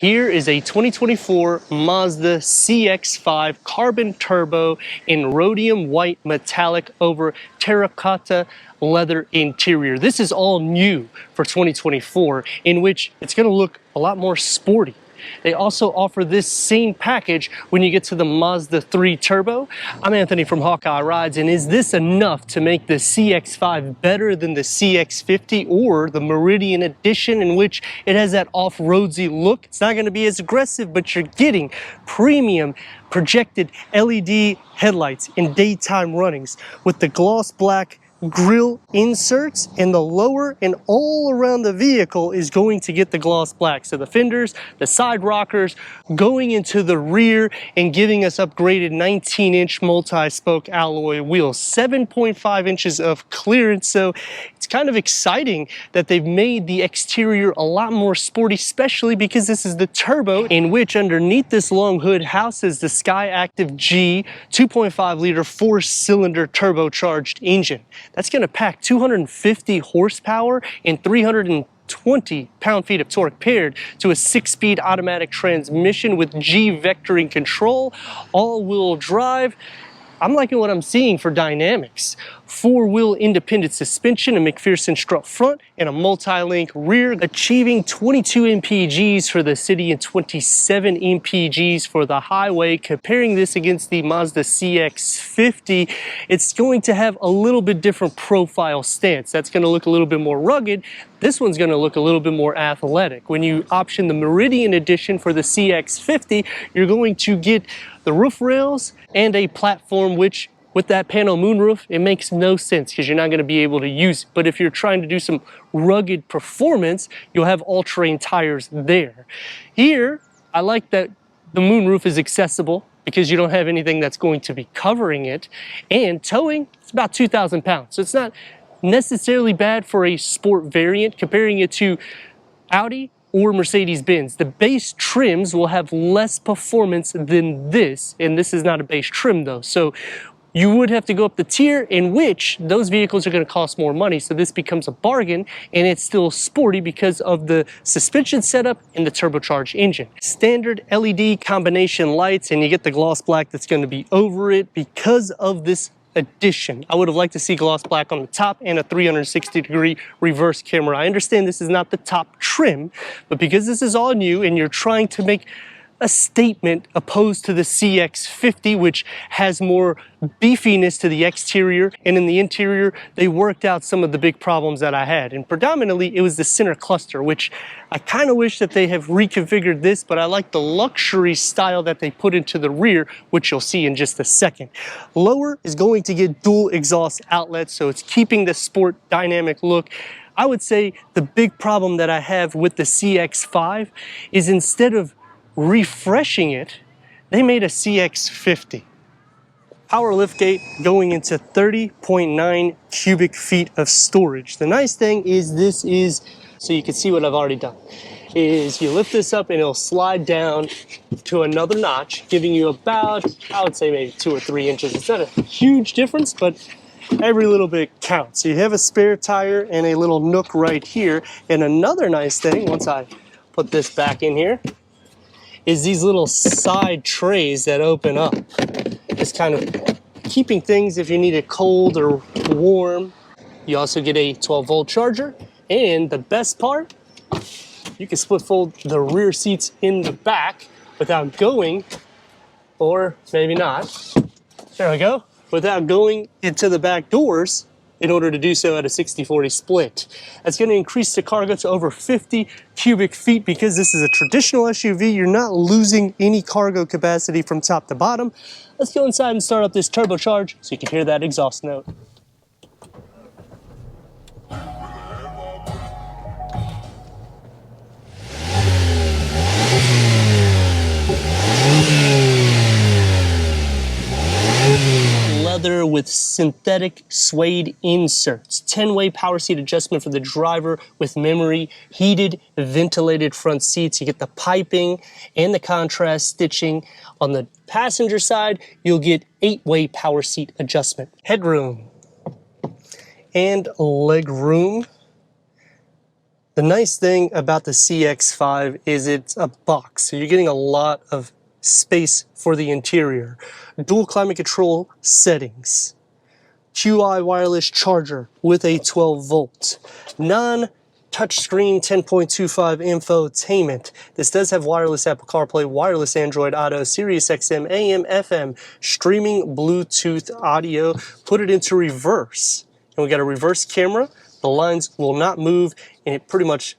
Here is a 2024 Mazda CX-5 carbon turbo in rhodium white metallic over terracotta leather interior. This is all new for 2024, in which it's going to look a lot more sporty. They also offer this same package when you get to the Mazda 3 Turbo. I'm Anthony from Hawkeye Rides, and is this enough to make the CX-5 better than the CX-50 or the Meridian Edition, in which it has that off-roadsy look? It's not going to be as aggressive, but you're getting premium projected LED headlights in daytime runnings with the gloss black grille inserts, and the lower and all around the vehicle is going to get the gloss black. So the fenders, the side rockers, going into the rear and giving us upgraded 19-inch multi-spoke alloy wheels, 7.5 inches of clearance. So it's kind of exciting that they've made the exterior a lot more sporty, especially because this is the turbo, in which underneath this long hood houses the Skyactiv G 2.5 liter 4-cylinder turbocharged engine. That's going to pack 250 horsepower and 320 pound-feet of torque, paired to a 6-speed automatic transmission with G vectoring control, all-wheel drive. I'm liking what I'm seeing for dynamics. 4-wheel independent suspension, a McPherson strut front, and a multi-link rear, achieving 22 mpgs for the city and 27 mpgs for the highway. Comparing this against the Mazda CX-50, it's going to have a little bit different profile stance. That's going to look a little bit more rugged. This one's going to look a little bit more athletic. When you option the Meridian Edition for the CX-50, you're going to get the roof rails and a platform, which with that panel moonroof, it makes no sense because you're not going to be able to use it. But if you're trying to do some rugged performance, you'll have all-terrain tires there. Here, I like that the moonroof is accessible because you don't have anything that's going to be covering it. And towing, it's about 2,000 pounds. So it's not necessarily bad for a sport variant. Comparing it to Audi or Mercedes-Benz, the base trims will have less performance than this, and this is not a base trim though. So you would have to go up the tier, in which those vehicles are going to cost more money. So this becomes a bargain, and it's still sporty because of the suspension setup and the turbocharged engine. Standard LED combination lights, and you get the gloss black that's going to be over it because of this addition. I would have liked to see gloss black on the top and a 360-degree reverse camera. I understand this is not the top trim, but because this is all new and you're trying to make a statement opposed to the CX-50, which has more beefiness to the exterior, and in the interior they worked out some of the big problems that I had, and predominantly it was the center cluster, which I kind of wish that they have reconfigured this, but I like the luxury style that they put into the rear, which you'll see in just a second. Lower is going to get dual exhaust outlets, so it's keeping the sport dynamic look. I would say the big problem that I have with the CX-5 is, instead of refreshing it, they made a CX-50. Power liftgate going into 30.9 cubic feet of storage. The nice thing is, this is, so you can see what I've already done, is you lift this up and it'll slide down to another notch, giving you about, I would say maybe 2 or 3 inches. It's not a huge difference, but every little bit counts. So you have a spare tire and a little nook right here. And another nice thing, once I put this back in here, is these little side trays that open up. It's kind of keeping things if you need it cold or warm. You also get a 12-volt charger, and the best part, you can split fold the rear seats in the back without going, or maybe not, there we go, without going into the back doors in order to do so at a 60-40 split. That's going to increase the cargo to over 50 cubic feet. Because this is a traditional SUV, you're not losing any cargo capacity from top to bottom. Let's go inside and start up this turbocharge so you can hear that exhaust note. Leather with synthetic suede inserts, 10-way power seat adjustment for the driver with memory, heated ventilated front seats. You get the piping and the contrast stitching. On the passenger side, you'll get 8-way power seat adjustment. Headroom and leg room. The nice thing about the CX-5 is it's a box, so you're getting a lot of space for the interior. Dual climate control settings. QI wireless charger with a 12 volt. Non-touchscreen 10.25 infotainment. This does have wireless Apple CarPlay, wireless Android Auto, Sirius XM, AM, FM, streaming Bluetooth audio. Put it into reverse. And we got a reverse camera. The lines will not move, and it pretty much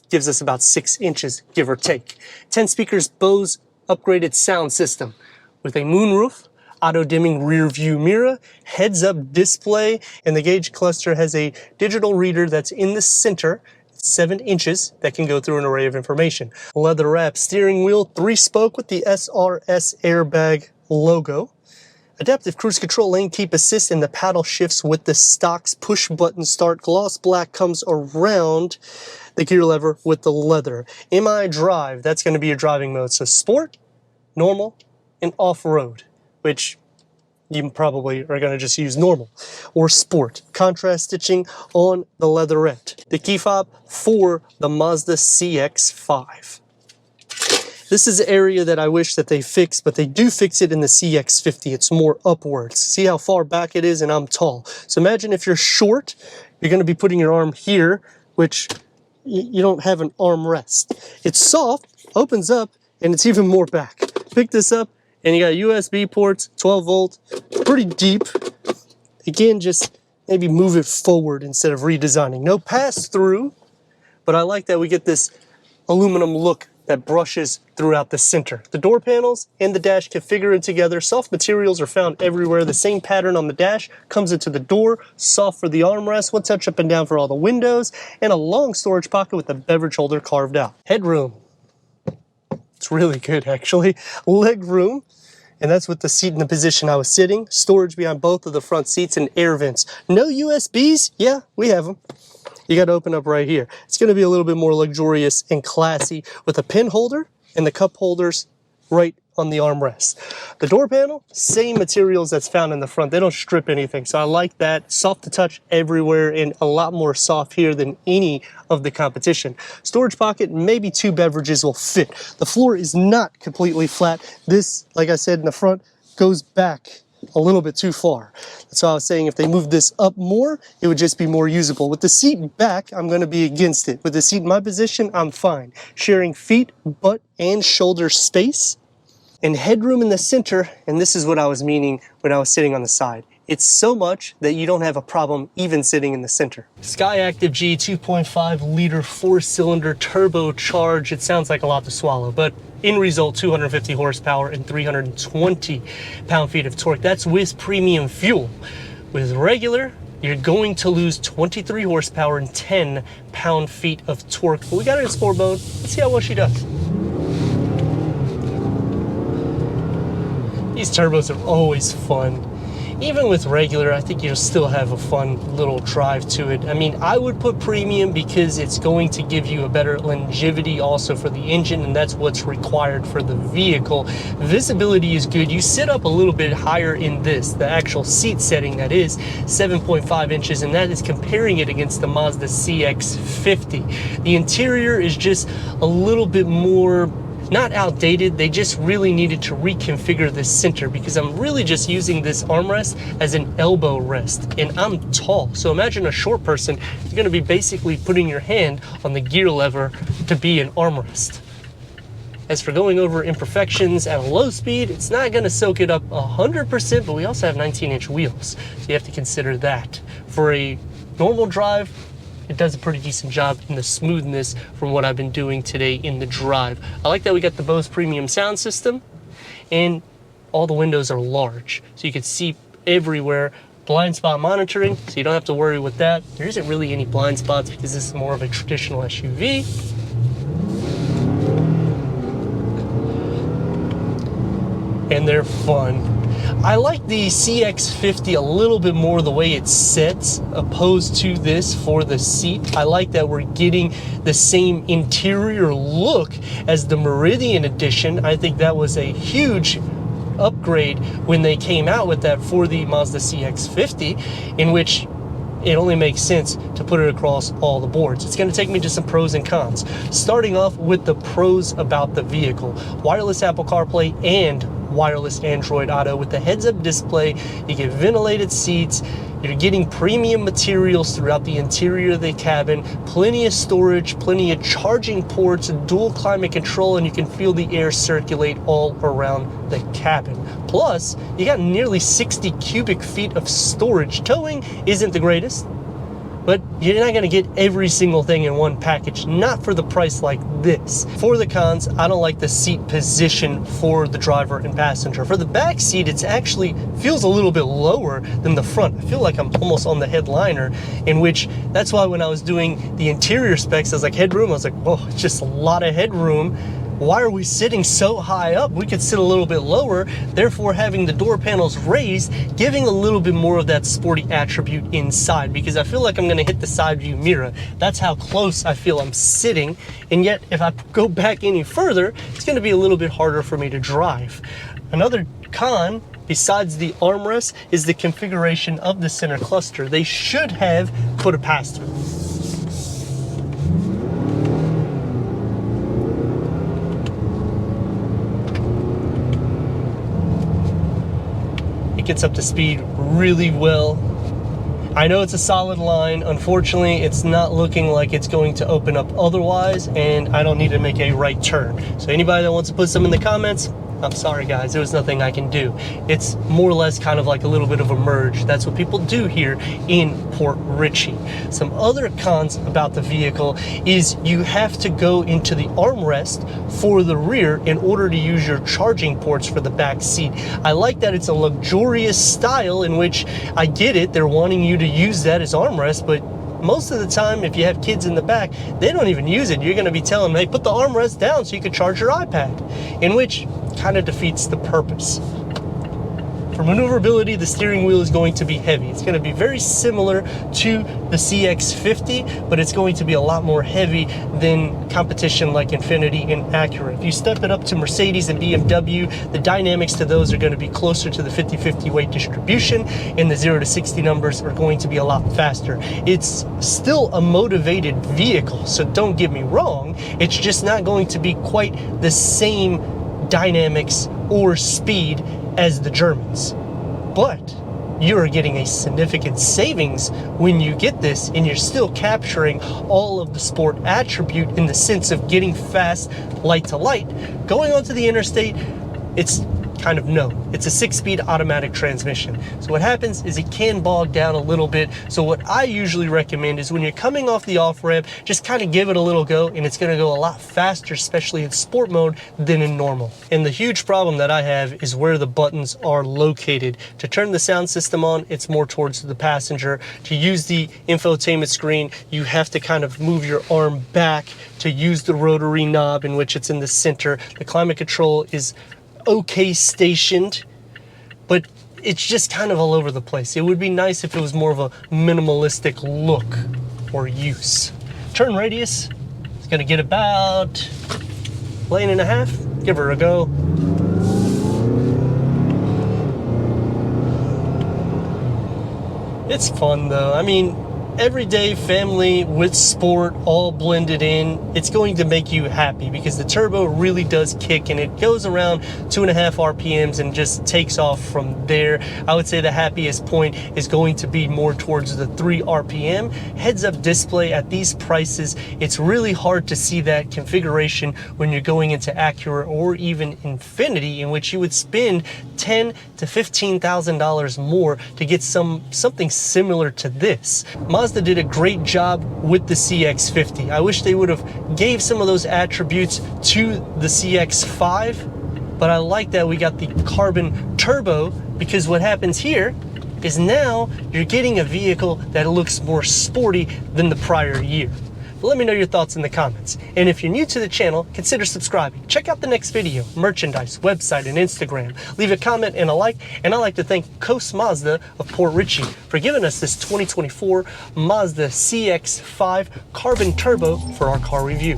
gives us about 6 inches, give or take. 10 speakers Bose upgraded sound system with a moonroof, auto-dimming rear view mirror, heads-up display, and the gauge cluster has a digital reader that's in the center, 7 inches, that can go through an array of information. Leather wrap steering wheel, 3-spoke with the SRS airbag logo. Adaptive cruise control, lane keep assist, and the paddle shifts with the stocks. Push button start. Gloss black comes around the gear lever with the leather. MI drive, that's going to be your driving mode. So sport, normal, and off-road, which you probably are going to just use normal or sport. Contrast stitching on the leatherette. The key fob for the Mazda CX-5. This is an area that I wish that they fixed, but they do fix it in the CX-50. It's more upwards. See how far back it is, and I'm tall. So imagine if you're short, you're going to be putting your arm here, which you don't have an arm rest. It's soft, opens up, and it's even more back. Pick this up, and you got USB ports, 12 volt, pretty deep. Again, just maybe move it forward instead of redesigning. No pass-through, but I like that we get this aluminum look that brushes throughout the center. The door panels and the dash configure it together. Soft materials are found everywhere. The same pattern on the dash comes into the door. Soft for the armrest, one touch up and down for all the windows, and a long storage pocket with a beverage holder carved out. Headroom. It's really good, actually. Leg room, and that's with the seat in the position I was sitting. Storage behind both of the front seats and air vents. No USBs? Yeah, we have them. You got to open up right here. It's going to be a little bit more luxurious and classy with a pen holder and the cup holders right on the armrest. The door panel, same materials that's found in the front. They don't strip anything, so I like that. Soft to touch everywhere and a lot more soft here than any of the competition. Storage pocket, maybe 2 beverages will fit. The floor is not completely flat. This, like I said in the front, goes back a little bit too far. That's why I was saying if they move this up more, it would just be more usable. With the seat back, I'm going to be against it. With the seat in my position, I'm fine. Sharing feet, butt, and shoulder space, and headroom in the center, and this is what I was meaning when I was sitting on the side. It's so much that you don't have a problem even sitting in the center. Skyactiv G 2.5 liter 4-cylinder turbocharged. It sounds like a lot to swallow, but in result, 250 horsepower and 320 pound-feet of torque. That's with premium fuel. With regular, you're going to lose 23 horsepower and 10 pound-feet of torque. But we got it in sport mode. Let's see how well she does. These turbos are always fun. Even with regular, I think you'll still have a fun little drive to it. I mean, I would put premium because it's going to give you a better longevity also for the engine, and that's what's required for the vehicle. Visibility is good. You sit up a little bit higher in this, the actual seat setting that is 7.5 inches, and that is comparing it against the Mazda CX-50. The interior is just a little bit more, not outdated, they just really needed to reconfigure this center because I'm really just using this armrest as an elbow rest, and I'm tall. So imagine a short person, you're going to be basically putting your hand on the gear lever to be an armrest. As for going over imperfections at a low speed, it's not going to soak it up 100%, but we also have 19-inch wheels, so you have to consider that. For a normal drive, it does a pretty decent job in the smoothness from what I've been doing today in the drive. I like that we got the Bose premium sound system, and all the windows are large, so you can see everywhere. Blind spot monitoring, so you don't have to worry with that. There isn't really any blind spots because this is more of a traditional SUV. And they're fun. I like the CX-50 a little bit more the way it sets opposed to this for the seat. I like that we're getting the same interior look as the Meridian Edition. I think that was a huge upgrade when they came out with that for the Mazda CX-50, in which it only makes sense to put it across all the boards. It's going to take me to some pros and cons. Starting off with the pros about the vehicle. Wireless Apple CarPlay and wireless Android Auto with the heads-up display. You get ventilated seats. You're getting premium materials throughout the interior of the cabin, plenty of storage, plenty of charging ports, dual climate control, and you can feel the air circulate all around the cabin. Plus, you got nearly 60 cubic feet of storage. Towing isn't the greatest, but you're not gonna get every single thing in one package, not for the price like this. For the cons, I don't like the seat position for the driver and passenger. For the back seat, it's actually feels a little bit lower than the front. I feel like I'm almost on the headliner, in which that's why when I was doing the interior specs, I was like, headroom, I was like, whoa, it's just a lot of headroom. Why are we sitting so high up? We could sit a little bit lower, therefore having the door panels raised, giving a little bit more of that sporty attribute inside, because I feel like I'm gonna hit the side view mirror. That's how close I feel I'm sitting, and yet if I go back any further, it's gonna be a little bit harder for me to drive. Another con, besides the armrest, is the configuration of the center cluster. They should have put a pass-through. Gets up to speed really well. I know it's a solid line. Unfortunately, it's not looking like it's going to open up otherwise, and I don't need to make a right turn. So anybody that wants to put some in the comments, I'm sorry guys, there was nothing I can do. It's more or less kind of like a little bit of a merge. That's what people do here in Port Richey. Some other cons about the vehicle is you have to go into the armrest for the rear in order to use your charging ports for the back seat. I like that it's a luxurious style in which, I get it, they're wanting you to use that as armrest, but most of the time, if you have kids in the back, they don't even use it. You're gonna be telling them, hey, put the armrest down so you can charge your iPad, in which kind of defeats the purpose. For maneuverability, the steering wheel is going to be heavy. It's going to be very similar to the CX-50, but it's going to be a lot more heavy than competition like Infiniti and Acura. If you step it up to Mercedes and BMW, the dynamics to those are going to be closer to the 50-50 weight distribution, and the 0 to 60 numbers are going to be a lot faster. It's still a motivated vehicle, so don't get me wrong. It's just not going to be quite the same dynamics or speed as the Germans, but you're getting a significant savings when you get this, and you're still capturing all of the sport attribute in the sense of getting fast light to light. Going onto the interstate, it's kind of no. It's a 6-speed automatic transmission. So what happens is it can bog down a little bit. So what I usually recommend is when you're coming off the off-ramp, just kind of give it a little go, and it's gonna go a lot faster, especially in sport mode, than in normal. And the huge problem that I have is where the buttons are located. To turn the sound system on, it's more towards the passenger. To use the infotainment screen, you have to kind of move your arm back to use the rotary knob, in which it's in the center. The climate control is okay stationed, but it's just kind of all over the place. It would be nice if it was more of a minimalistic look or use. Turn radius is gonna get about lane and a half, give her a go. It's fun though. I mean, everyday family with sport all blended in, it's going to make you happy because the turbo really does kick, and it goes around 2.5 RPMs and just takes off from there. I would say the happiest point is going to be more towards the 3 RPM. Heads-up display at these prices, it's really hard to see that configuration when you're going into Acura or even Infiniti, in which you would spend $10,000 to $15,000 more to get something similar to this. Mazda did a great job with the CX-50. I wish they would have gave some of those attributes to the CX-5, but I like that we got the carbon turbo, because what happens here is now you're getting a vehicle that looks more sporty than the prior year. But let me know your thoughts in the comments. And if you're new to the channel, consider subscribing. Check out the next video, merchandise, website, and Instagram. Leave a comment and a like. And I'd like to thank Coast Mazda of Port Richey for giving us this 2024 Mazda CX-5 Carbon Turbo for our car review.